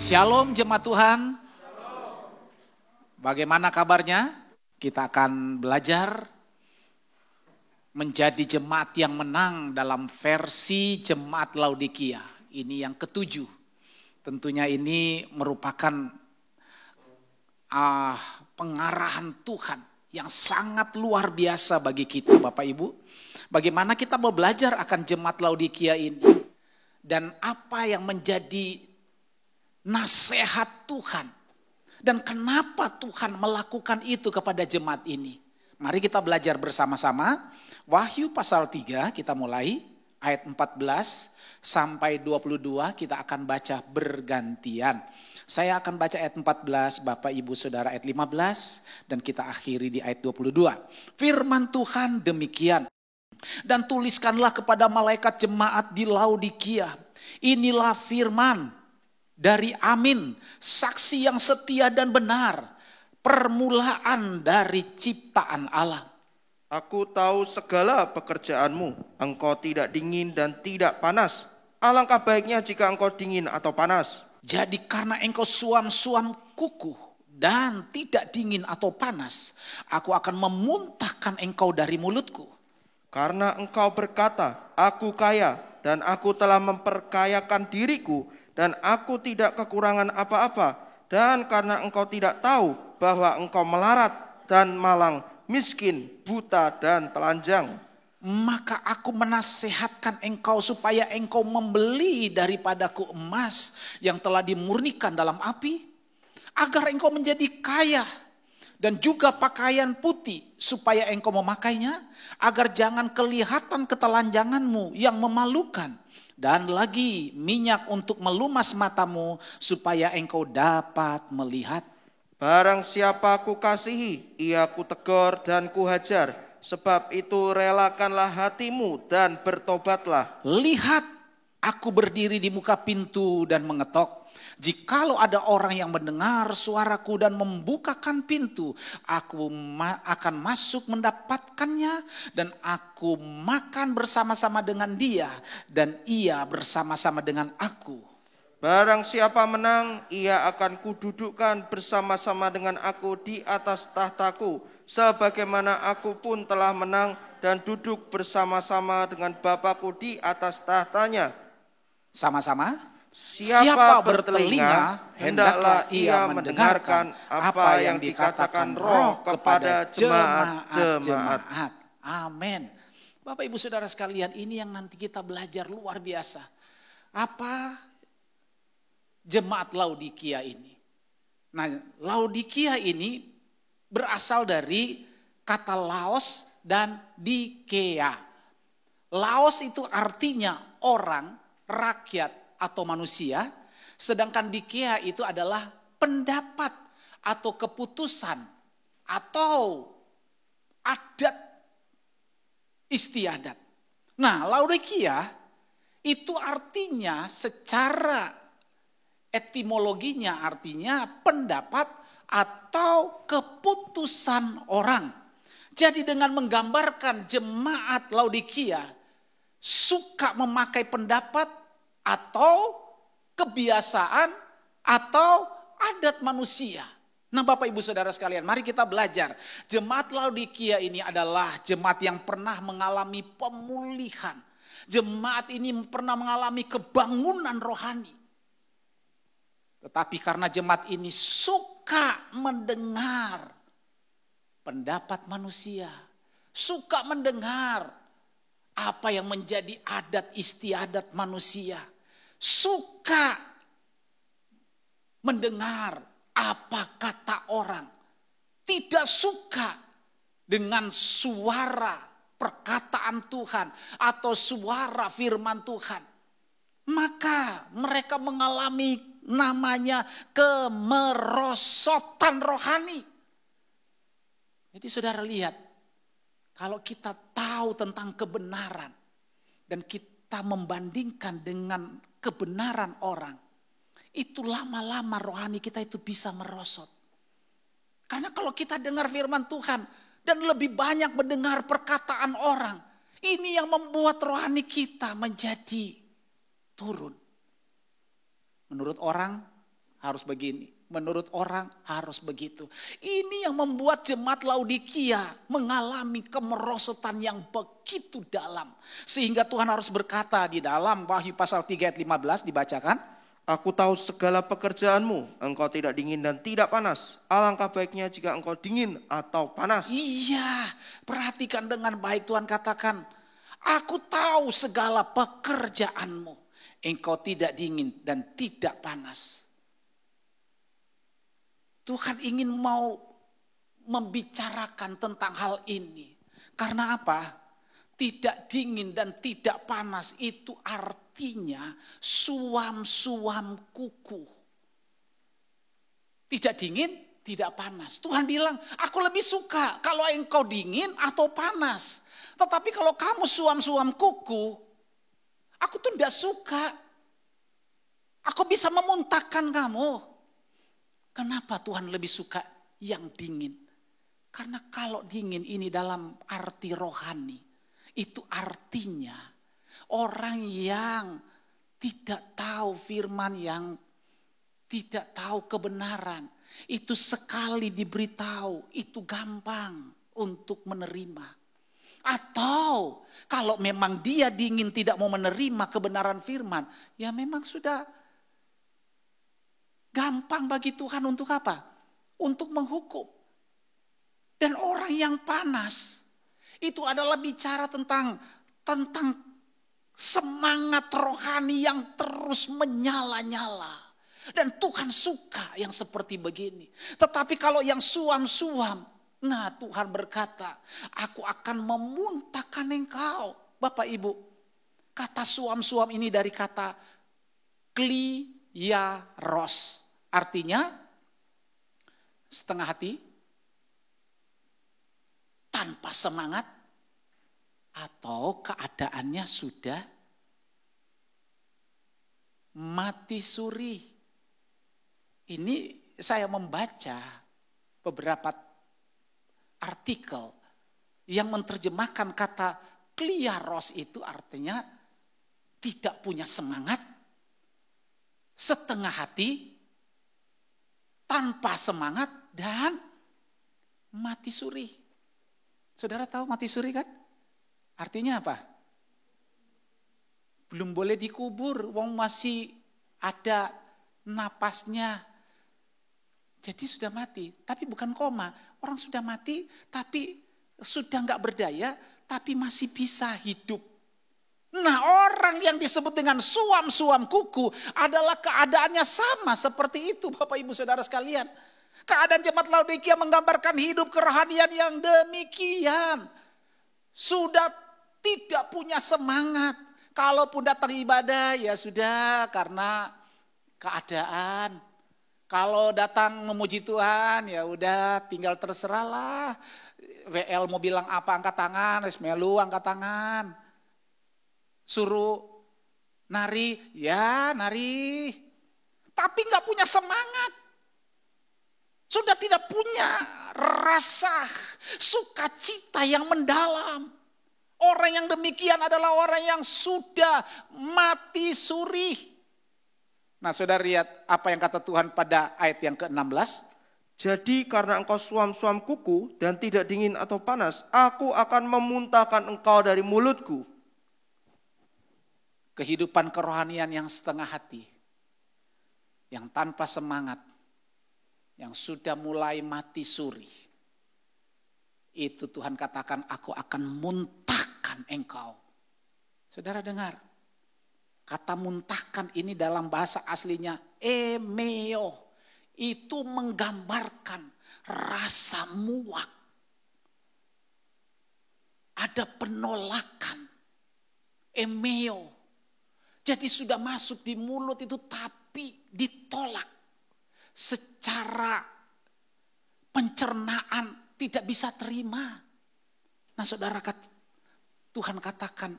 Shalom jemaat Tuhan. Bagaimana kabarnya? Kita akan belajar menjadi jemaat yang menang dalam versi jemaat Laodikia. Ini yang ketujuh. Tentunya ini merupakan pengarahan Tuhan yang sangat luar biasa bagi kita Bapak Ibu. Bagaimana kita mau belajar akan jemaat Laodikia ini dan apa yang menjadi nasihat Tuhan dan kenapa Tuhan melakukan itu kepada jemaat ini. Mari kita belajar bersama-sama. Wahyu pasal 3 kita mulai ayat 14 sampai 22 kita akan baca bergantian. Saya akan baca ayat 14, Bapak Ibu Saudara ayat 15 dan kita akhiri di ayat 22. Firman Tuhan demikian. Dan tuliskanlah kepada malaikat jemaat di Laodikia. Inilah firman dari Amin, saksi yang setia dan benar, permulaan dari ciptaan Allah. Aku tahu segala pekerjaanmu, engkau tidak dingin dan tidak panas. Alangkah baiknya jika engkau dingin atau panas. Jadi karena engkau suam-suam kukuh dan tidak dingin atau panas, aku akan memuntahkan engkau dari mulutku. Karena engkau berkata, aku kaya dan aku telah memperkayakan diriku, dan aku tidak kekurangan apa-apa. Dan karena engkau tidak tahu bahwa engkau melarat dan malang, miskin, buta dan telanjang, maka aku menasehatkan engkau supaya engkau membeli daripadaku emas yang telah dimurnikan dalam api, agar engkau menjadi kaya, dan juga pakaian putih supaya engkau memakainya, agar jangan kelihatan ketelanjanganmu yang memalukan. Dan lagi minyak untuk melumas matamu supaya engkau dapat melihat. Barang siapa ku kasihi, ia ku tegur dan ku hajar. Sebab itu relakanlah hatimu dan bertobatlah. Lihat, aku berdiri di muka pintu dan mengetok. Jikalau ada orang yang mendengar suaraku dan membukakan pintu, aku akan masuk mendapatkannya dan aku makan bersama-sama dengan dia dan ia bersama-sama dengan aku. Barang siapa menang, ia akan kududukkan bersama-sama dengan aku di atas tahtaku, sebagaimana aku pun telah menang dan duduk bersama-sama dengan Bapakku di atas tahtanya. Sama-sama. Siapa bertelinga, hendaklah ia mendengarkan apa yang dikatakan Roh kepada jemaat-jemaat. Amin. Bapak Ibu Saudara sekalian, ini yang nanti kita belajar luar biasa. Apa jemaat Laodikia ini? Nah, Laodikia ini berasal dari kata Laos dan Dikea. Laos itu artinya orang, rakyat, atau manusia, sedangkan Dikea itu adalah pendapat atau keputusan atau adat istiadat. Nah, Laodikia itu artinya secara etimologinya artinya pendapat atau keputusan orang. Jadi dengan menggambarkan jemaat Laodikia suka memakai pendapat atau kebiasaan atau adat manusia. Nah Bapak Ibu Saudara sekalian, mari kita belajar. Jemaat Laodikia ini adalah jemaat yang pernah mengalami pemulihan. Jemaat ini pernah mengalami kebangunan rohani. Tetapi karena jemaat ini suka mendengar pendapat manusia, suka mendengar apa yang menjadi adat istiadat manusia, suka mendengar apa kata orang, tidak suka dengan suara perkataan Tuhan atau suara firman Tuhan, maka mereka mengalami namanya kemerosotan rohani. Jadi saudara lihat, kalau kita tahu tentang kebenaran dan kita membandingkan dengan kebenaran orang, itu lama-lama rohani kita itu bisa merosot. Karena kalau kita dengar firman Tuhan dan lebih banyak mendengar perkataan orang, ini yang membuat rohani kita menjadi turun. Menurut orang harus begini. Menurut orang harus begitu. Ini yang membuat jemaat Laodikia mengalami kemerosotan yang begitu dalam. Sehingga Tuhan harus berkata di dalam Wahyu pasal 3 ayat 15 dibacakan. Aku tahu segala pekerjaanmu, engkau tidak dingin dan tidak panas. Alangkah baiknya jika engkau dingin atau panas. Iya, perhatikan dengan baik Tuhan katakan. Aku tahu segala pekerjaanmu. Engkau tidak dingin dan tidak panas. Tuhan ingin mau membicarakan tentang hal ini. Karena apa? Tidak dingin dan tidak panas itu artinya suam-suam kuku. Tidak dingin, tidak panas. Tuhan bilang, aku lebih suka kalau engkau dingin atau panas. Tetapi kalau kamu suam-suam kuku, aku tuh tidak suka. Aku bisa memuntahkan kamu. Kenapa Tuhan lebih suka yang dingin? Karena kalau dingin ini dalam arti rohani, itu artinya orang yang tidak tahu firman, yang tidak tahu kebenaran, itu sekali diberitahu, itu gampang untuk menerima. Atau kalau memang dia dingin tidak mau menerima kebenaran firman, ya memang sudah gampang bagi Tuhan untuk apa? Untuk menghukum. Dan orang yang panas itu adalah bicara tentang semangat rohani yang terus menyala-nyala. Dan Tuhan suka yang seperti begini. Tetapi kalau yang suam-suam, nah Tuhan berkata, aku akan memuntahkan engkau. Bapak Ibu, kata suam-suam ini dari kata kliaros. Artinya setengah hati, tanpa semangat, atau keadaannya sudah mati suri. Ini saya membaca beberapa artikel yang menerjemahkan kata kliaros itu artinya tidak punya semangat, setengah hati, tanpa semangat, dan mati suri. Saudara tahu mati suri kan? Artinya apa? Belum boleh dikubur, wong masih ada napasnya. Jadi sudah mati, tapi bukan koma. Orang sudah mati, tapi sudah enggak berdaya, tapi masih bisa hidup. Nah, orang yang disebut dengan suam-suam kuku adalah keadaannya sama seperti itu, Bapak Ibu Saudara sekalian. Keadaan jemaat Laodikia menggambarkan hidup kerohanian yang demikian. Sudah tidak punya semangat. Kalaupun datang ibadah ya sudah karena keadaan. Kalau datang memuji Tuhan ya udah tinggal terserahlah. WL mau bilang apa angkat tangan, Esmelu angkat tangan. Suruh nari, ya nari. Tapi gak punya semangat. Sudah tidak punya rasa sukacita yang mendalam. Orang yang demikian adalah orang yang sudah mati suri. Nah saudara lihat apa yang kata Tuhan pada ayat yang ke-16. Jadi karena engkau suam-suam kuku dan tidak dingin atau panas, aku akan memuntahkan engkau dari mulutku. Kehidupan kerohanian yang setengah hati, yang tanpa semangat, yang sudah mulai mati suri. Itu Tuhan katakan, aku akan muntahkan engkau. Saudara dengar, kata muntahkan ini dalam bahasa aslinya emeo. Itu menggambarkan rasa muak. Ada penolakan, emeo. Jadi sudah masuk di mulut itu tapi ditolak. Secara pencernaan tidak bisa terima. Nah saudara, Tuhan katakan,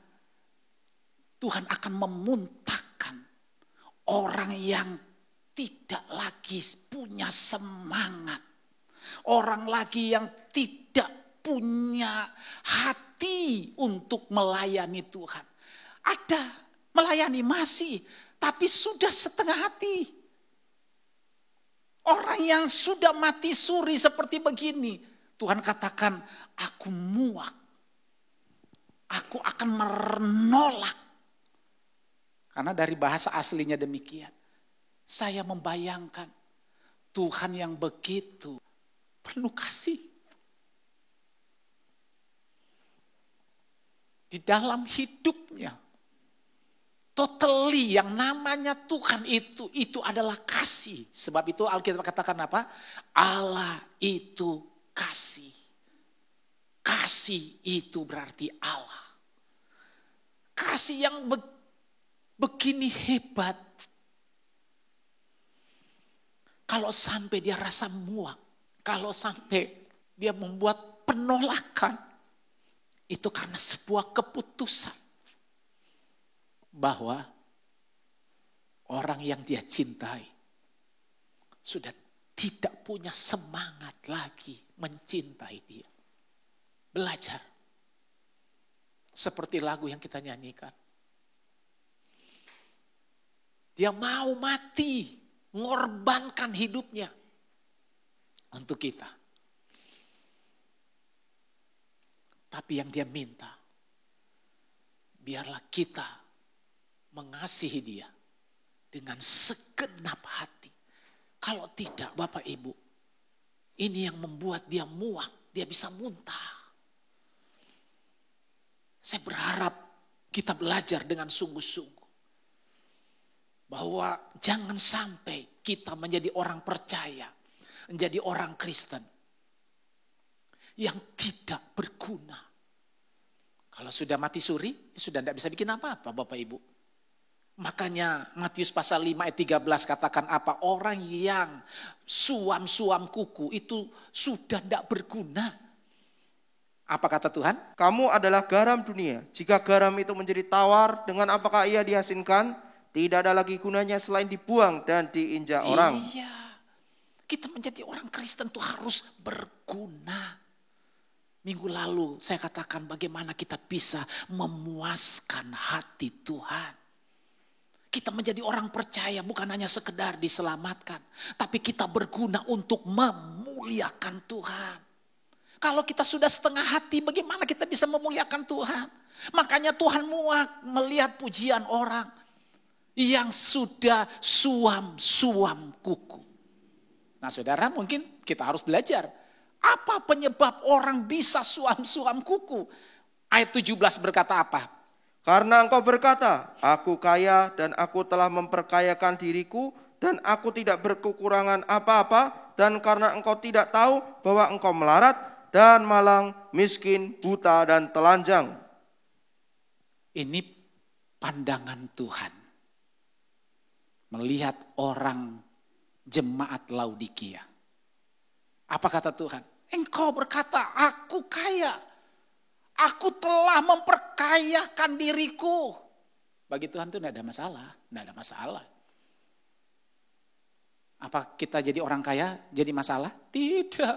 Tuhan akan memuntahkan orang yang tidak lagi punya semangat. Orang lagi yang tidak punya hati untuk melayani Tuhan. Ada melayani masih, tapi sudah setengah hati. Orang yang sudah mati suri seperti begini, Tuhan katakan, aku muak. Aku akan menolak. Karena dari bahasa aslinya demikian. Saya membayangkan Tuhan yang begitu penuh kasih. Di dalam hidupnya. Totally yang namanya Tuhan itu adalah kasih. Sebab itu Alkitab katakan apa? Allah itu kasih. Kasih itu berarti Allah. Kasih yang begini hebat. Kalau sampai dia rasa muak. Kalau sampai dia membuat penolakan. Itu karena sebuah keputusan. Bahwa orang yang dia cintai sudah tidak punya semangat lagi mencintai dia. Belajar. Seperti lagu yang kita nyanyikan. Dia mau mati, mengorbankan hidupnya untuk kita. Tapi yang dia minta, biarlah kita mengasihi dia dengan segenap hati. Kalau tidak Bapak Ibu, ini yang membuat dia muak, dia bisa muntah. Saya berharap kita belajar dengan sungguh-sungguh. Bahwa jangan sampai kita menjadi orang percaya, menjadi orang Kristen yang tidak berguna. Kalau sudah mati suri, sudah tidak bisa bikin apa-apa Bapak Ibu. Makanya Matius pasal 5 ayat 13 katakan apa? Orang yang suam-suam kuku itu sudah tidak berguna. Apa kata Tuhan? Kamu adalah garam dunia. Jika garam itu menjadi tawar, dengan apakah ia diasinkan? Tidak ada lagi gunanya selain dibuang dan diinjak orang. Iya. Kita menjadi orang Kristen itu harus berguna. Minggu lalu saya katakan bagaimana kita bisa memuaskan hati Tuhan. Kita menjadi orang percaya bukan hanya sekedar diselamatkan. Tapi kita berguna untuk memuliakan Tuhan. Kalau kita sudah setengah hati bagaimana kita bisa memuliakan Tuhan. Makanya Tuhan muak melihat pujian orang yang sudah suam-suam kuku. Nah saudara mungkin kita harus belajar. Apa penyebab orang bisa suam-suam kuku? Ayat 17 berkata apa? Karena engkau berkata, aku kaya dan aku telah memperkayakan diriku dan aku tidak berkekurangan apa-apa. Dan karena engkau tidak tahu bahwa engkau melarat dan malang, miskin, buta dan telanjang. Ini pandangan Tuhan. Melihat orang jemaat Laodikia. Apa kata Tuhan? Engkau berkata, aku kaya. Aku telah memperkayakan diriku. Bagi Tuhan itu tidak ada masalah. Tidak ada masalah. Apa kita jadi orang kaya jadi masalah? Tidak.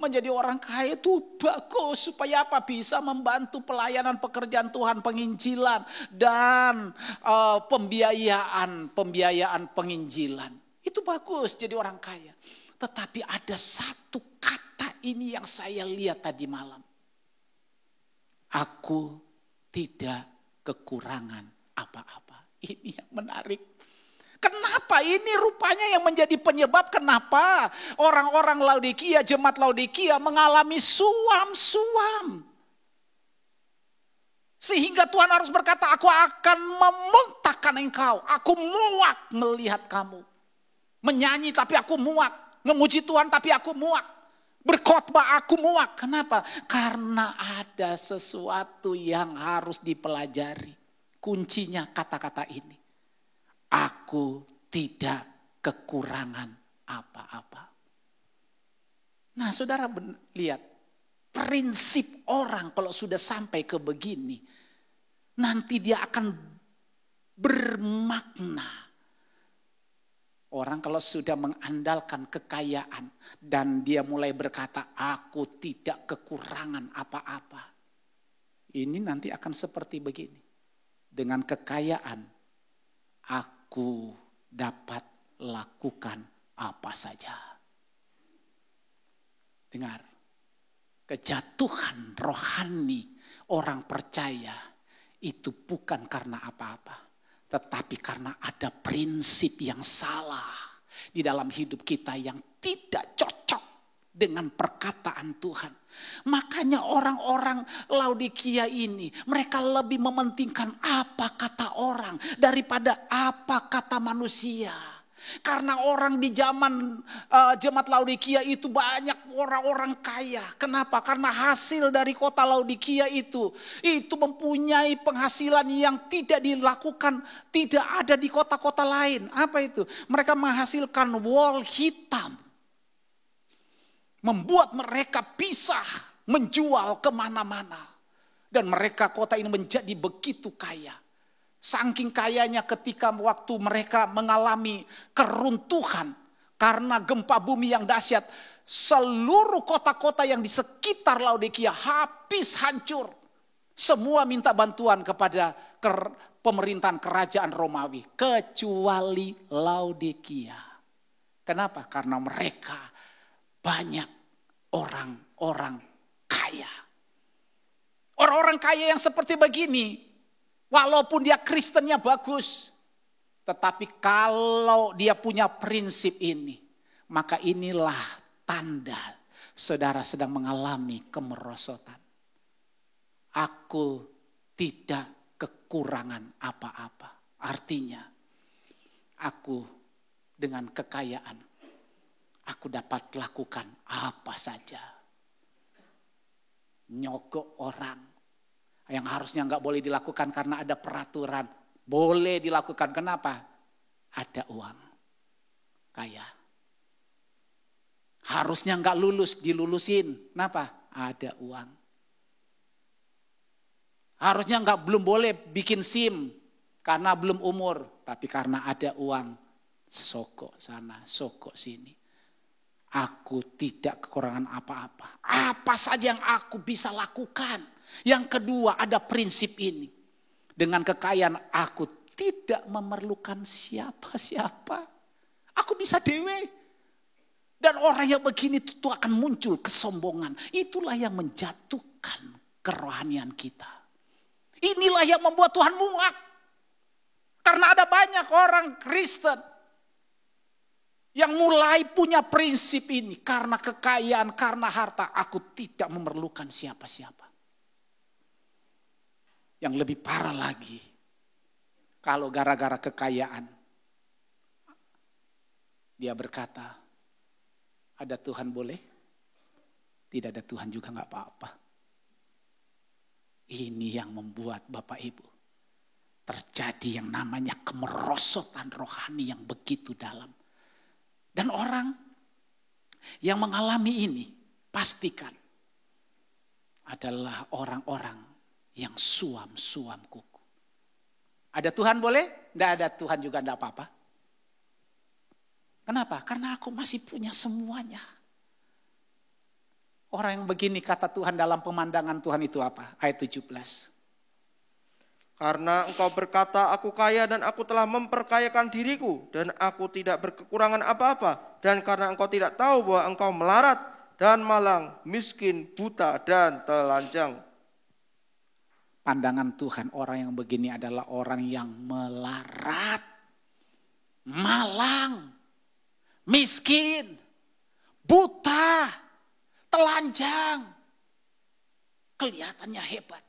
Menjadi orang kaya itu bagus. Supaya apa? Bisa membantu pelayanan pekerjaan Tuhan. Penginjilan. Dan pembiayaan penginjilan. Itu bagus jadi orang kaya. Tetapi ada satu kata ini yang saya lihat tadi malam. Aku tidak kekurangan apa-apa. Ini yang menarik. Kenapa ini rupanya yang menjadi penyebab kenapa orang-orang Laodikia, jemaat Laodikia mengalami suam-suam. Sehingga Tuhan harus berkata, aku akan memuntahkan engkau. Aku muak melihat kamu. Menyanyi tapi aku muak. Memuji Tuhan tapi aku muak. Berkhotbah aku muak. Kenapa? Karena ada sesuatu yang harus dipelajari. Kuncinya kata-kata ini. Aku tidak kekurangan apa-apa. Nah saudara lihat. Prinsip orang kalau sudah sampai ke begini. Nanti dia akan bermakna. Orang kalau sudah mengandalkan kekayaan dan dia mulai berkata, aku tidak kekurangan apa-apa. Ini nanti akan seperti begini. Dengan kekayaan, aku dapat lakukan apa saja. Dengar, kejatuhan rohani orang percaya itu bukan karena apa-apa, tetapi karena ada prinsip yang salah di dalam hidup kita yang tidak cocok dengan perkataan Tuhan. Makanya orang-orang Laodikia ini, mereka lebih mementingkan apa kata orang daripada apa kata manusia. Karena orang di zaman jemaat Laodikia itu banyak orang-orang kaya. Kenapa? Karena hasil dari kota Laodikia itu mempunyai penghasilan yang tidak dilakukan, tidak ada di kota-kota lain. Apa itu? Mereka menghasilkan wol hitam. Membuat mereka bisa menjual kemana-mana. Dan mereka kota ini menjadi begitu kaya. Saking kayanya ketika waktu mereka mengalami keruntuhan karena gempa bumi yang dahsyat, seluruh kota-kota yang di sekitar Laodikia habis hancur. Semua minta bantuan kepada pemerintahan kerajaan Romawi, kecuali Laodikia. Kenapa? Karena mereka banyak orang-orang kaya. Orang-orang kaya yang seperti begini, walaupun dia Kristennya bagus, tetapi kalau dia punya prinsip ini, maka inilah tanda saudara sedang mengalami kemerosotan. Aku tidak kekurangan apa-apa. Artinya, aku dengan kekayaan, aku dapat lakukan apa saja. Nyogok orang yang harusnya nggak boleh dilakukan karena ada peraturan, boleh dilakukan. Kenapa? Ada uang, kaya. Harusnya nggak lulus, dilulusin. Kenapa? Ada uang. Harusnya belum boleh bikin SIM karena belum umur, tapi karena ada uang, sokok sana, sokok sini. Aku tidak kekurangan apa-apa. Apa saja yang aku bisa lakukan. Yang kedua, ada prinsip ini. Dengan kekayaan aku tidak memerlukan siapa-siapa. Aku bisa dewe. Dan orang yang begini itu akan muncul kesombongan. Itulah yang menjatuhkan kerohanian kita. Inilah yang membuat Tuhan muak. Karena ada banyak orang Kristen yang mulai punya prinsip ini. Karena kekayaan, karena harta, aku tidak memerlukan siapa-siapa. Yang lebih parah lagi, kalau gara-gara kekayaan, dia berkata, ada Tuhan boleh, tidak ada Tuhan juga gak apa-apa. Ini yang membuat Bapak Ibu terjadi yang namanya kemerosotan rohani yang begitu dalam. Dan orang yang mengalami ini, pastikan adalah orang-orang yang suam-suam kuku. Ada Tuhan boleh? Tidak ada Tuhan juga tidak apa-apa. Kenapa? Karena aku masih punya semuanya. Orang yang begini kata Tuhan dalam pemandangan Tuhan itu apa? Ayat 17. Karena engkau berkata, aku kaya dan aku telah memperkayakan diriku, dan aku tidak berkekurangan apa-apa. Dan karena engkau tidak tahu bahwa engkau melarat dan malang, miskin, buta, dan telanjang. Pandangan Tuhan orang yang begini adalah orang yang melarat, malang, miskin, buta, telanjang. Kelihatannya hebat.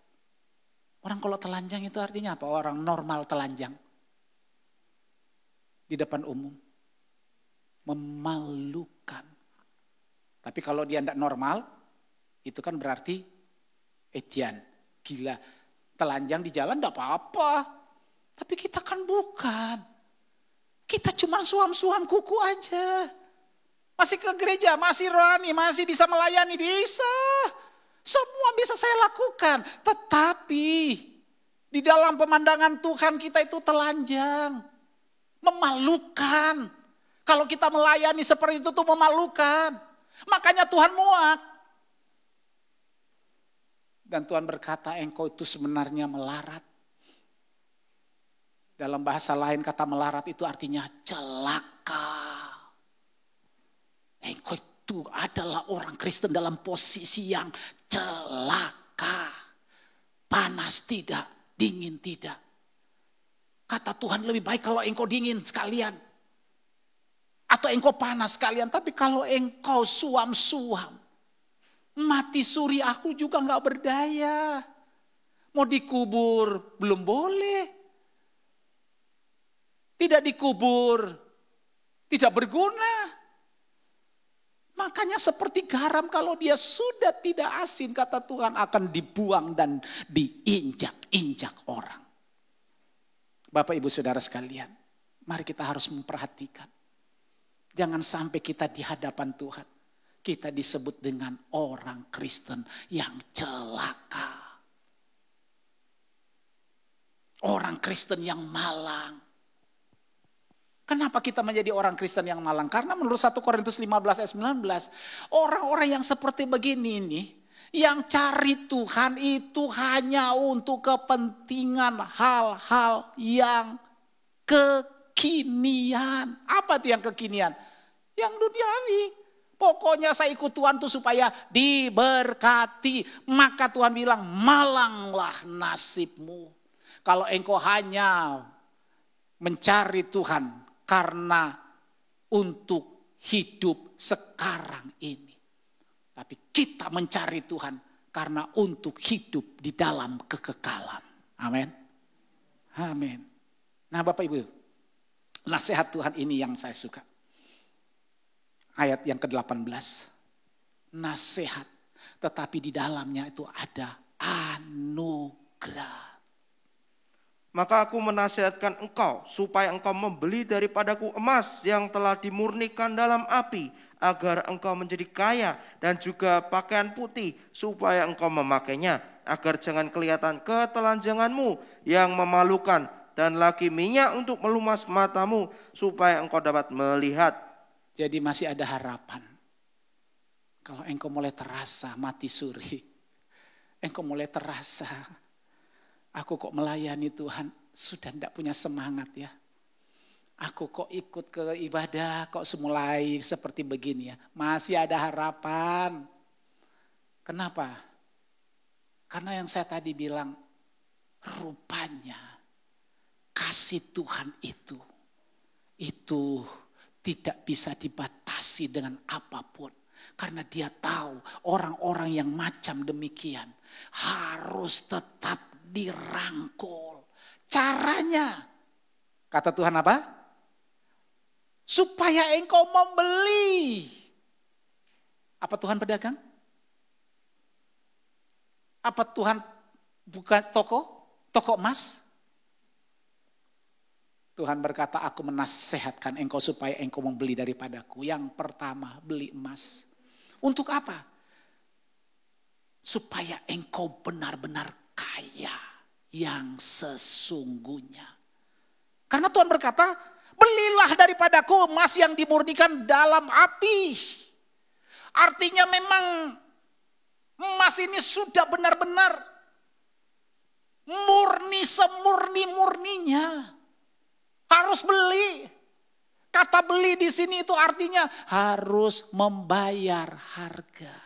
Orang kalau telanjang itu artinya apa? Orang normal telanjang. Di depan umum. Memalukan. Tapi kalau dia tidak normal, itu kan berarti Etian, gila. Telanjang di jalan tidak apa-apa. Tapi kita kan bukan. Kita cuma suam-suam kuku aja. Masih ke gereja, masih rohani, masih bisa melayani, bisa. Semua bisa saya lakukan. Tetapi di dalam pemandangan Tuhan kita itu telanjang. Memalukan. Kalau kita melayani seperti itu tuh memalukan. Makanya Tuhan muak. Dan Tuhan berkata engkau itu sebenarnya melarat. Dalam bahasa lain kata melarat itu artinya celaka. engkau itu adalah orang Kristen dalam posisi yang celaka. Panas tidak, dingin tidak. Kata Tuhan lebih baik kalau engkau dingin sekalian. Atau engkau panas sekalian. Tapi kalau engkau suam-suam. Mati suri aku juga gak berdaya. Mau dikubur belum boleh. Tidak dikubur tidak berguna. Makanya seperti garam kalau dia sudah tidak asin, kata Tuhan akan dibuang dan diinjak-injak orang. Bapak ibu saudara sekalian, mari kita harus memperhatikan. Jangan sampai kita di hadapan Tuhan, kita disebut dengan orang Kristen yang celaka. Orang Kristen yang malang. Kenapa kita menjadi orang Kristen yang malang? Karena menurut 1 Korintus 15 ayat 19, orang-orang yang seperti begini nih, yang cari Tuhan itu hanya untuk kepentingan hal-hal yang kekinian. Apa itu yang kekinian? Yang duniawi. Pokoknya saya ikut Tuhan tuh supaya diberkati. Maka Tuhan bilang, malanglah nasibmu. Kalau engkau hanya mencari Tuhan karena untuk hidup sekarang ini. Tapi kita mencari Tuhan karena untuk hidup di dalam kekekalan. Amin. Amin. Nah Bapak Ibu, nasihat Tuhan ini yang saya suka. Ayat yang ke-18. Nasihat, tetapi di dalamnya itu ada anugerah. Maka aku menasihatkan engkau supaya engkau membeli daripadaku emas yang telah dimurnikan dalam api, agar engkau menjadi kaya, dan juga pakaian putih supaya engkau memakainya, agar jangan kelihatan ketelanjanganmu yang memalukan, dan lagi minyak untuk melumas matamu supaya engkau dapat melihat. Jadi masih ada harapan. Kalau engkau mulai terasa mati suri, engkau mulai terasa aku kok melayani Tuhan, sudah tidak punya semangat ya. Aku kok ikut ke ibadah, kok mulai seperti begini ya. Masih ada harapan. Kenapa? Karena yang saya tadi bilang, rupanya kasih Tuhan itu tidak bisa dibatasi dengan apapun. Karena dia tahu orang-orang yang macam demikian harus tetap dirangkul. Caranya, kata Tuhan apa? Supaya engkau membeli. Apa Tuhan pedagang? Apa Tuhan buka toko emas? Tuhan berkata, aku menasehatkan engkau supaya engkau membeli daripadaku. Yang pertama, beli emas. Untuk apa? Supaya engkau benar-benar kaya yang sesungguhnya. Karena Tuhan berkata, belilah daripadaku emas yang dimurnikan dalam api. Artinya memang emas ini sudah benar-benar murni, semurni-murninya. Harus beli. Kata beli di sini itu artinya harus membayar harga.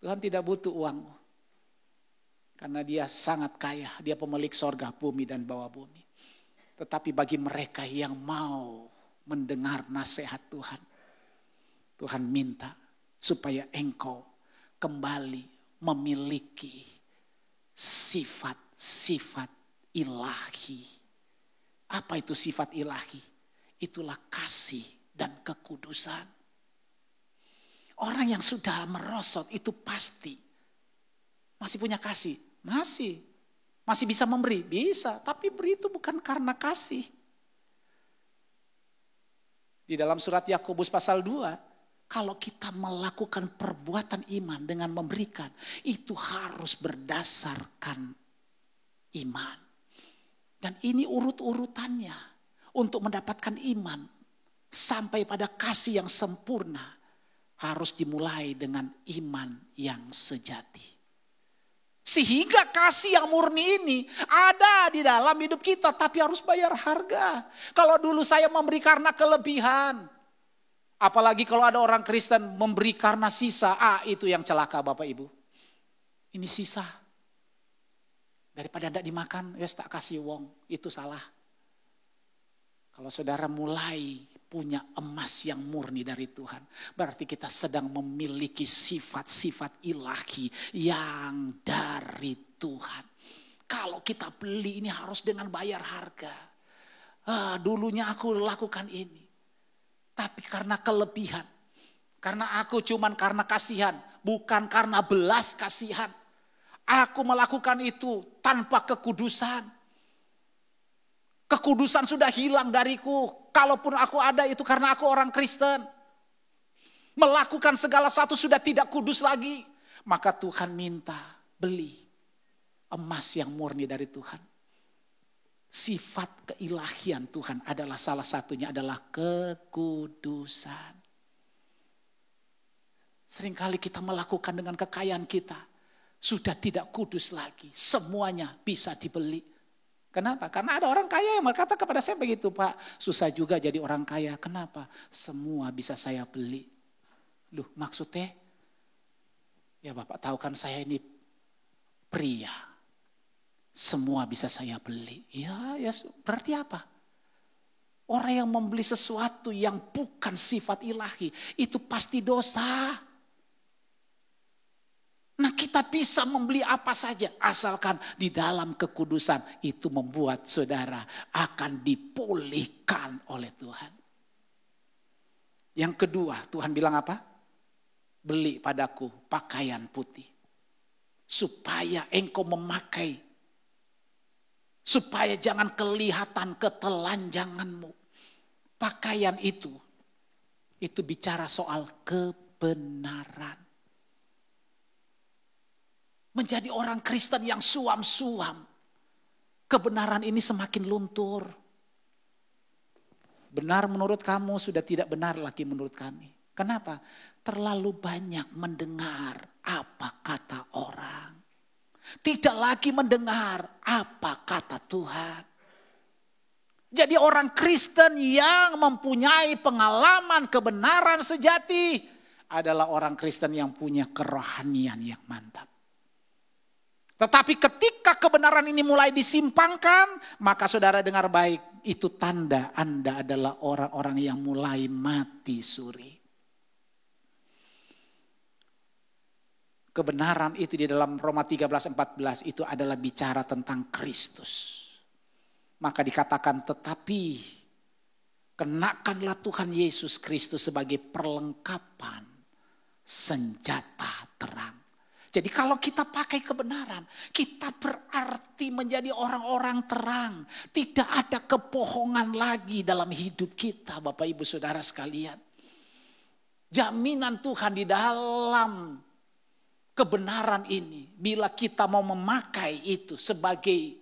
Tuhan tidak butuh uangmu. Karena dia sangat kaya, dia pemilik sorga, bumi dan bawah bumi. Tetapi bagi mereka yang mau mendengar nasihat Tuhan, Tuhan minta supaya engkau kembali memiliki sifat-sifat ilahi. Apa itu sifat ilahi? Itulah kasih dan kekudusan. Orang yang sudah merosot itu pasti masih punya kasih. Masih bisa memberi, bisa. Tapi beri itu bukan karena kasih. Di dalam surat Yakobus pasal 2, kalau kita melakukan perbuatan iman dengan memberikan, itu harus berdasarkan iman. Dan ini urut-urutannya untuk mendapatkan iman sampai pada kasih yang sempurna harus dimulai dengan iman yang sejati. Sehingga kasih yang murni ini ada di dalam hidup kita, tapi harus bayar harga. Kalau dulu saya memberi karena kelebihan, Apalagi kalau ada orang Kristen memberi karena sisa, itu yang celaka Bapak Ibu. Ini sisa. Daripada tidak dimakan, tak kasih wong, itu salah. Kalau saudara mulai punya emas yang murni dari Tuhan, berarti kita sedang memiliki sifat-sifat ilahi yang dari Tuhan. Kalau kita beli ini harus dengan bayar harga. Dulunya aku lakukan ini. Tapi karena kelebihan, karena aku cuman karena kasihan, bukan karena belas kasihan. Aku melakukan itu tanpa kekudusan. Kekudusan sudah hilang dariku. Kalaupun aku ada itu karena aku orang Kristen. Melakukan segala sesuatu sudah tidak kudus lagi. Maka Tuhan minta beli emas yang murni dari Tuhan. Sifat keilahian Tuhan adalah salah satunya adalah kekudusan. Seringkali kita melakukan dengan kekayaan kita. Sudah tidak kudus lagi. Semuanya bisa dibeli. Kenapa? Karena ada orang kaya yang berkata kepada saya begitu, Pak. Susah juga jadi orang kaya. Kenapa? Semua bisa saya beli. Loh, maksudnya? Ya Bapak tahu kan saya ini pria. Semua bisa saya beli. Ya berarti apa? Orang yang membeli sesuatu yang bukan sifat ilahi, itu pasti dosa. Nah kita bisa membeli apa saja, asalkan di dalam kekudusan itu membuat saudara akan dipulihkan oleh Tuhan. Yang kedua, Tuhan bilang apa? Beli padaku pakaian putih. Supaya engkau memakai. Supaya jangan kelihatan ketelanjanganmu. Pakaian itu bicara soal kebenaran. Menjadi orang Kristen yang suam-suam. Kebenaran ini semakin luntur. Benar menurut kamu sudah tidak benar lagi menurut kami. Kenapa? Terlalu banyak mendengar apa kata orang. Tidak lagi mendengar apa kata Tuhan. Jadi orang Kristen yang mempunyai pengalaman kebenaran sejati adalah orang Kristen yang punya kerohanian yang mantap. Tetapi ketika kebenaran ini mulai disimpangkan, maka saudara dengar baik, itu tanda Anda adalah orang-orang yang mulai mati suri. Kebenaran itu di dalam Roma 13:14 itu adalah bicara tentang Kristus. Maka dikatakan tetapi kenakanlah Tuhan Yesus Kristus sebagai perlengkapan senjata terang. Jadi kalau kita pakai kebenaran, kita berarti menjadi orang-orang terang. Tidak ada kebohongan lagi dalam hidup kita, Bapak Ibu Saudara sekalian. Jaminan Tuhan di dalam kebenaran ini, bila kita mau memakai itu sebagai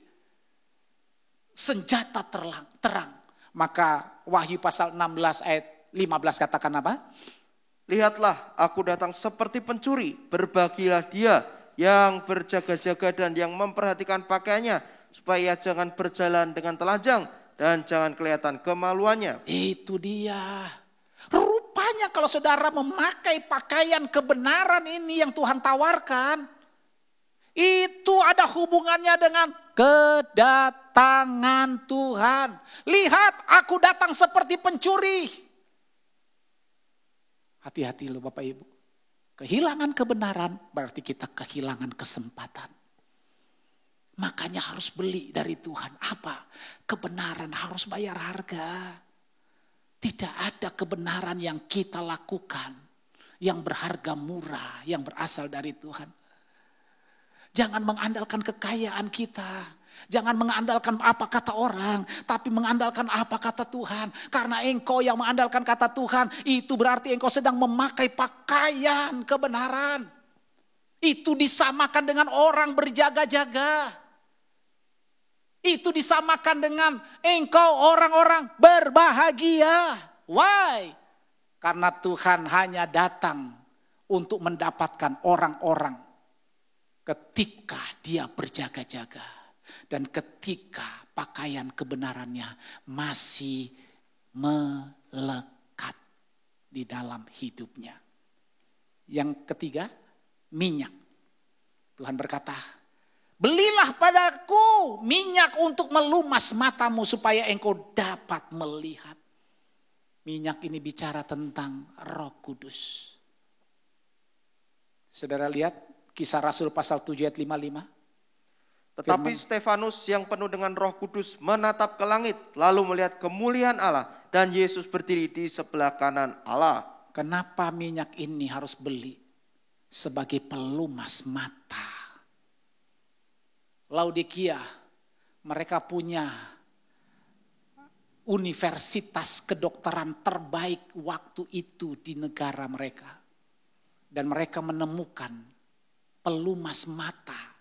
senjata terang, maka Wahyu pasal 16 ayat 15 katakan apa? Lihatlah, aku datang seperti pencuri, berbahagialah dia yang berjaga-jaga dan yang memperhatikan pakaiannya, supaya jangan berjalan dengan telanjang dan jangan kelihatan kemaluannya. Itu dia. Rupanya kalau saudara memakai pakaian kebenaran ini yang Tuhan tawarkan, itu ada hubungannya dengan kedatangan Tuhan. Lihat, aku datang seperti pencuri. Hati-hati loh Bapak Ibu. Kehilangan kebenaran berarti kita kehilangan kesempatan. Makanya harus beli dari Tuhan. Apa? Kebenaran harus bayar harga. Tidak ada kebenaran yang kita lakukan yang berharga murah, yang berasal dari Tuhan. Jangan mengandalkan kekayaan kita. Jangan mengandalkan apa kata orang, tapi mengandalkan apa kata Tuhan. Karena engkau yang mengandalkan kata Tuhan, itu berarti engkau sedang memakai pakaian kebenaran. Itu disamakan dengan orang berjaga-jaga. Itu disamakan dengan engkau orang-orang berbahagia. Why? Karena Tuhan hanya datang untuk mendapatkan orang-orang ketika dia berjaga-jaga. Dan ketika pakaian kebenarannya masih melekat. di dalam hidupnya. Yang ketiga, minyak. Tuhan berkata, belilah padaku minyak untuk melumas matamu supaya engkau dapat melihat. Minyak ini bicara tentang Roh Kudus. Saudara lihat Kisah Rasul pasal 7 ayat 55. Tetapi Stefanus yang penuh dengan Roh Kudus menatap ke langit, lalu melihat kemuliaan Allah dan Yesus berdiri di sebelah kanan Allah. Kenapa minyak ini harus beli? Sebagai pelumas mata. Laodikia, mereka punya universitas kedokteran terbaik waktu itu di negara mereka. Dan mereka menemukan pelumas mata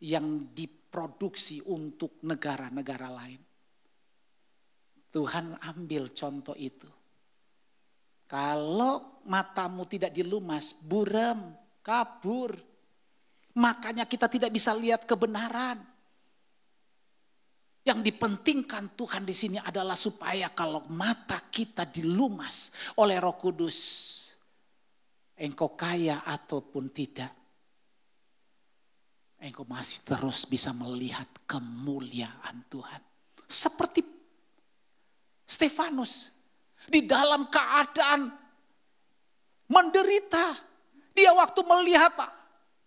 yang diproduksi untuk negara-negara lain. Tuhan ambil contoh itu. Kalau matamu tidak dilumas, buram, kabur. Makanya kita tidak bisa lihat kebenaran. Yang dipentingkan Tuhan di sini adalah supaya kalau mata kita dilumas oleh Roh Kudus, engkau kaya ataupun tidak, engkau masih terus bisa melihat kemuliaan Tuhan. Seperti Stefanus, di dalam keadaan menderita, dia waktu melihat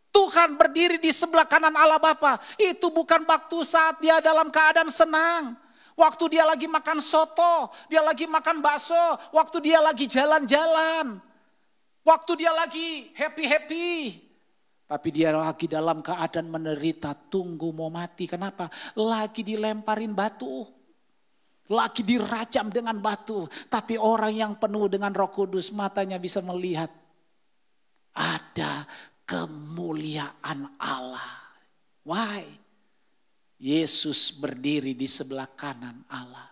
Tuhan berdiri di sebelah kanan Allah Bapa, itu bukan waktu saat dia dalam keadaan senang. Waktu dia lagi makan soto, dia lagi makan bakso, waktu dia lagi jalan-jalan, waktu dia lagi happy-happy. Tapi dia lagi dalam keadaan menderita, tunggu mau mati. Kenapa? Lagi dilemparin batu, lagi dirajam dengan batu. Tapi orang yang penuh dengan Roh Kudus, matanya bisa melihat ada kemuliaan Allah. Why? Yesus berdiri di sebelah kanan Allah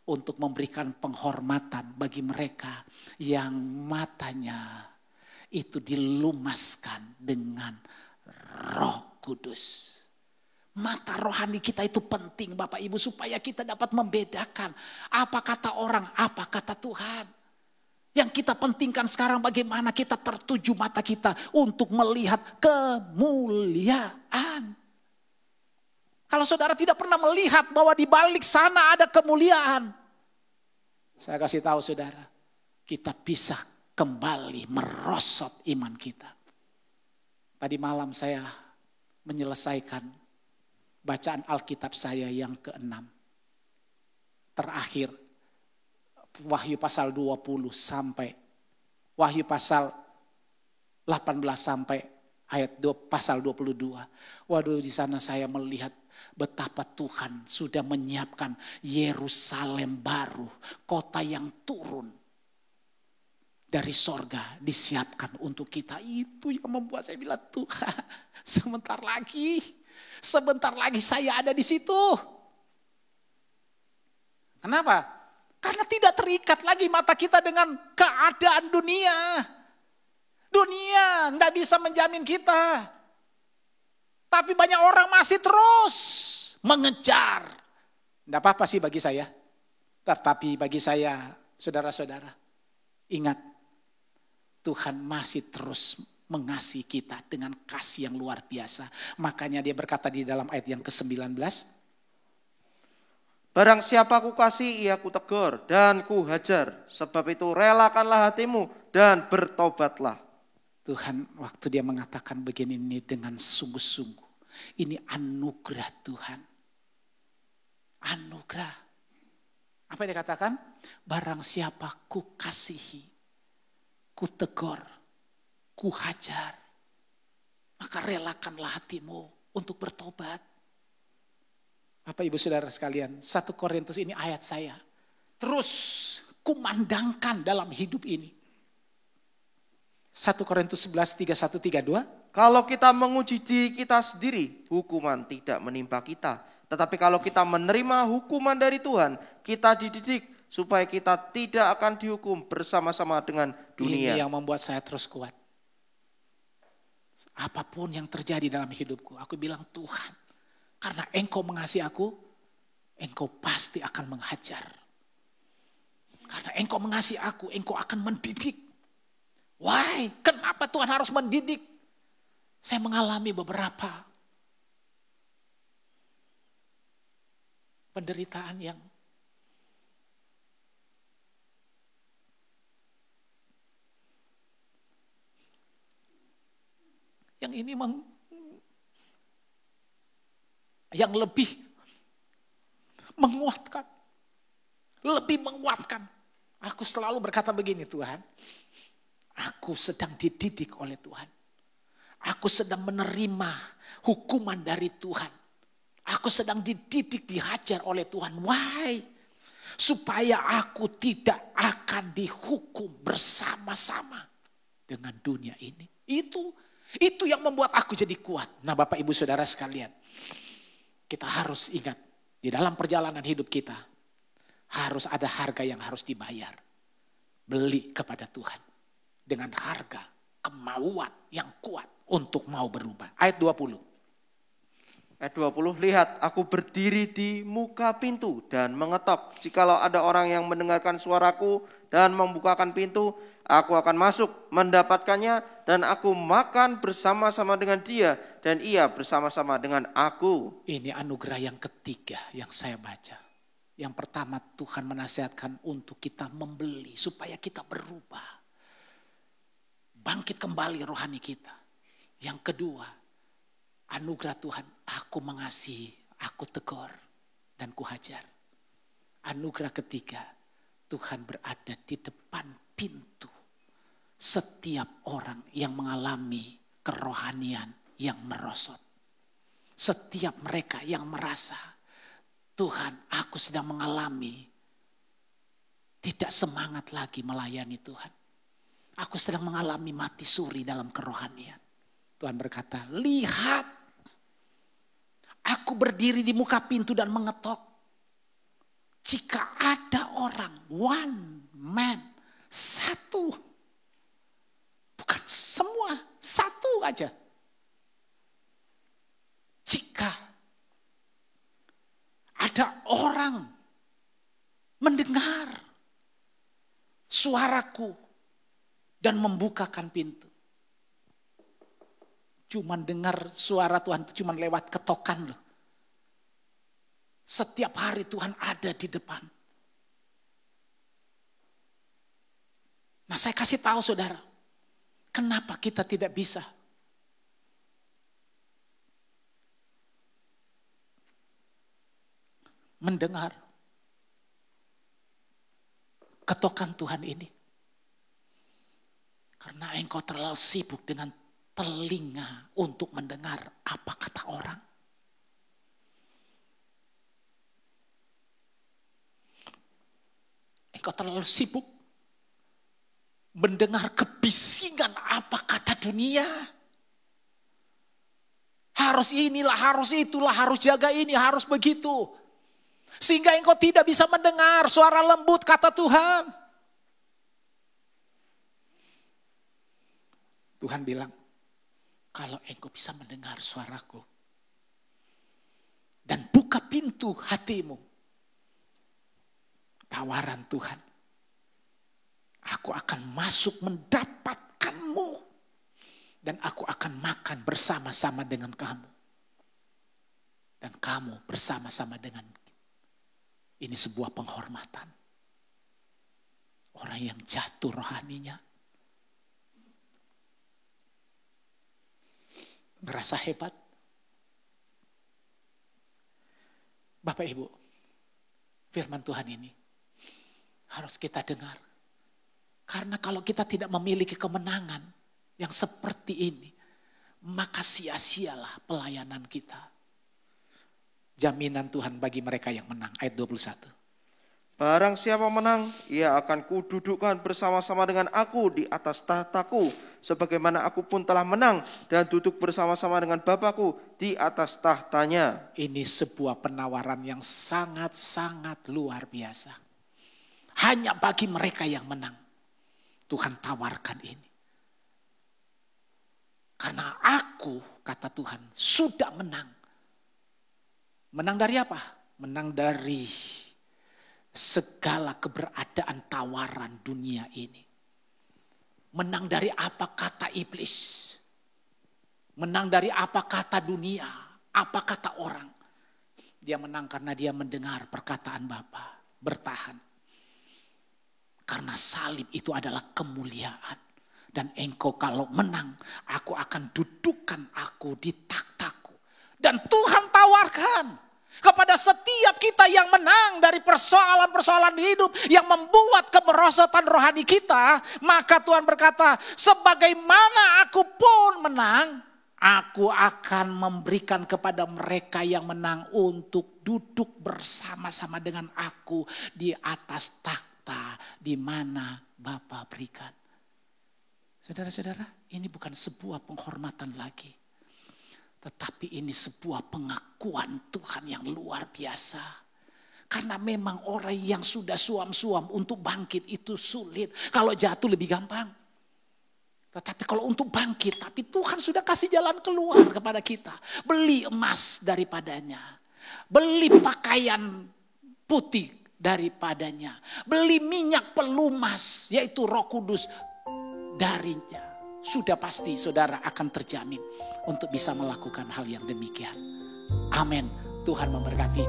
untuk memberikan penghormatan bagi mereka yang matanya itu dilumaskan dengan Roh Kudus. Mata rohani kita itu penting Bapak Ibu, supaya kita dapat membedakan apa kata orang, apa kata Tuhan. Yang kita pentingkan sekarang bagaimana kita tertuju mata kita untuk melihat kemuliaan. Kalau saudara tidak pernah melihat bahwa di balik sana ada kemuliaan, saya kasih tahu saudara, kita bisa kembali merosot iman kita. Tadi malam saya menyelesaikan bacaan Alkitab saya yang ke-6. Terakhir, Wahyu pasal 20 sampai Wahyu pasal 18 sampai ayat pasal 22. Waduh, di sana saya melihat betapa Tuhan sudah menyiapkan Yerusalem baru, kota yang turun dari sorga, disiapkan untuk kita. Itu yang membuat saya bilang, Tuhan, sebentar lagi saya ada di situ. Kenapa? Karena tidak terikat lagi mata kita dengan keadaan dunia. Dunia tidak bisa menjamin kita. Tapi banyak orang masih terus mengejar. Tidak apa-apa sih bagi saya. Tetapi bagi saya, saudara-saudara, ingat, Tuhan masih terus mengasihi kita dengan kasih yang luar biasa. Makanya dia berkata di dalam ayat yang ke-19, barang siapa ku kasih, ia ku tegur dan ku hajar. Sebab itu relakanlah hatimu dan bertobatlah. Tuhan waktu dia mengatakan begini ini dengan sungguh-sungguh. Ini anugerah Tuhan. Anugerah. Apa yang dia katakan? Barang siapa ku kasihi, ku tegur, ku hajar, maka relakanlah hatimu untuk bertobat. Bapak Ibu Saudara sekalian, 1 Korintus ini ayat saya terus kumandangkan dalam hidup ini. 1 Korintus 11, 31, 32. Kalau kita menguji diri kita sendiri, hukuman tidak menimpa kita. Tetapi kalau kita menerima hukuman dari Tuhan, kita dididik supaya kita tidak akan dihukum bersama-sama dengan dunia. Ini yang membuat saya terus kuat. Apapun yang terjadi dalam hidupku, aku bilang, Tuhan, karena engkau mengasihi aku, engkau pasti akan menghajar. Karena engkau mengasihi aku, engkau akan mendidik. Why? Kenapa Tuhan harus mendidik? Saya mengalami beberapa penderitaan yang ini yang lebih menguatkan. Lebih menguatkan. Aku selalu berkata begini, Tuhan, aku sedang dididik oleh Tuhan. Aku sedang menerima hukuman dari Tuhan. Aku sedang dididik, dihajar oleh Tuhan. Why? Supaya aku tidak akan dihukum bersama-sama dengan dunia ini. Itu yang membuat aku jadi kuat. Nah, Bapak Ibu Saudara sekalian, kita harus ingat di dalam perjalanan hidup kita harus ada harga yang harus dibayar. Beli kepada Tuhan dengan harga kemauan yang kuat untuk mau berubah. Ayat 20. Ayat 20, lihat aku berdiri di muka pintu dan mengetok. Jikalau ada orang yang mendengarkan suaraku dan membukakan pintu, aku akan masuk mendapatkannya dan aku makan bersama-sama dengan dia dan ia bersama-sama dengan aku. Ini anugerah yang ketiga yang saya baca. Yang pertama, Tuhan menasihatkan untuk kita membeli supaya kita berubah. Bangkit kembali rohani kita. Yang kedua, anugerah Tuhan, aku mengasihi, aku tegur dan kuhajar. Anugerah ketiga, Tuhan berada di depan pintu setiap orang yang mengalami kerohanian yang merosot. Setiap mereka yang merasa, Tuhan, aku sedang mengalami tidak semangat lagi melayani Tuhan. Aku sedang mengalami mati suri dalam kerohanian. Tuhan berkata, lihat, aku berdiri di muka pintu dan mengetok. Jika ada orang, one man, satu, bukan semua, satu aja. Jika ada orang mendengar suaraku dan membukakan pintu. Cuman dengar suara Tuhan itu cuman lewat ketokan loh. Setiap hari Tuhan ada di depan. Nah, saya kasih tahu saudara, kenapa kita tidak bisa mendengar ketokan Tuhan ini. Karena engkau terlalu sibuk dengan telinga untuk mendengar apa kata orang. Engkau terlalu sibuk mendengar kebisingan apa kata dunia. Harus inilah, harus itulah, harus jaga ini, harus begitu. Sehingga engkau tidak bisa mendengar suara lembut kata Tuhan. Tuhan bilang, kalau engkau bisa mendengar suaraku dan buka pintu hatimu, tawaran Tuhan, aku akan masuk mendapatkanmu dan aku akan makan bersama-sama dengan kamu. Dan kamu bersama-sama dengan. Ini sebuah penghormatan. Orang yang jatuh rohaninya merasa hebat. Bapak Ibu, firman Tuhan ini harus kita dengar. Karena kalau kita tidak memiliki kemenangan yang seperti ini, maka sia-sialah pelayanan kita. Jaminan Tuhan bagi mereka yang menang. Ayat 21. Barang siapa menang, ia akan kududukkan bersama-sama dengan aku di atas tahtaku. Sebagaimana aku pun telah menang dan duduk bersama-sama dengan Bapakku di atas tahtanya. Ini sebuah penawaran yang sangat-sangat luar biasa. Hanya bagi mereka yang menang. Tuhan tawarkan ini. Karena aku, kata Tuhan, sudah menang. Menang dari apa? Menang dari segala keberadaan tawaran dunia ini. Menang dari apa kata iblis? Menang dari apa kata dunia? Apa kata orang? Dia menang karena dia mendengar perkataan Bapa, bertahan. Karena salib itu adalah kemuliaan. Dan engkau kalau menang, aku akan dudukkan aku di takhtaku. Dan Tuhan tawarkan kepada setiap kita yang menang dari persoalan-persoalan hidup yang membuat kemerosotan rohani kita. Maka Tuhan berkata, sebagaimana aku pun menang, aku akan memberikan kepada mereka yang menang untuk duduk bersama-sama dengan aku di atas takhta di mana Bapa berikan. Saudara-saudara, ini bukan sebuah penghormatan lagi. Tetapi ini sebuah pengakuan Tuhan yang luar biasa. Karena memang orang yang sudah suam-suam untuk bangkit itu sulit. Kalau jatuh lebih gampang. Tetapi kalau untuk bangkit, tapi Tuhan sudah kasih jalan keluar kepada kita. Beli emas daripadanya. Beli pakaian putih daripadanya. Beli minyak pelumas, yaitu Roh Kudus darinya. Sudah pasti saudara akan terjamin untuk bisa melakukan hal yang demikian. Amin. Tuhan memberkati.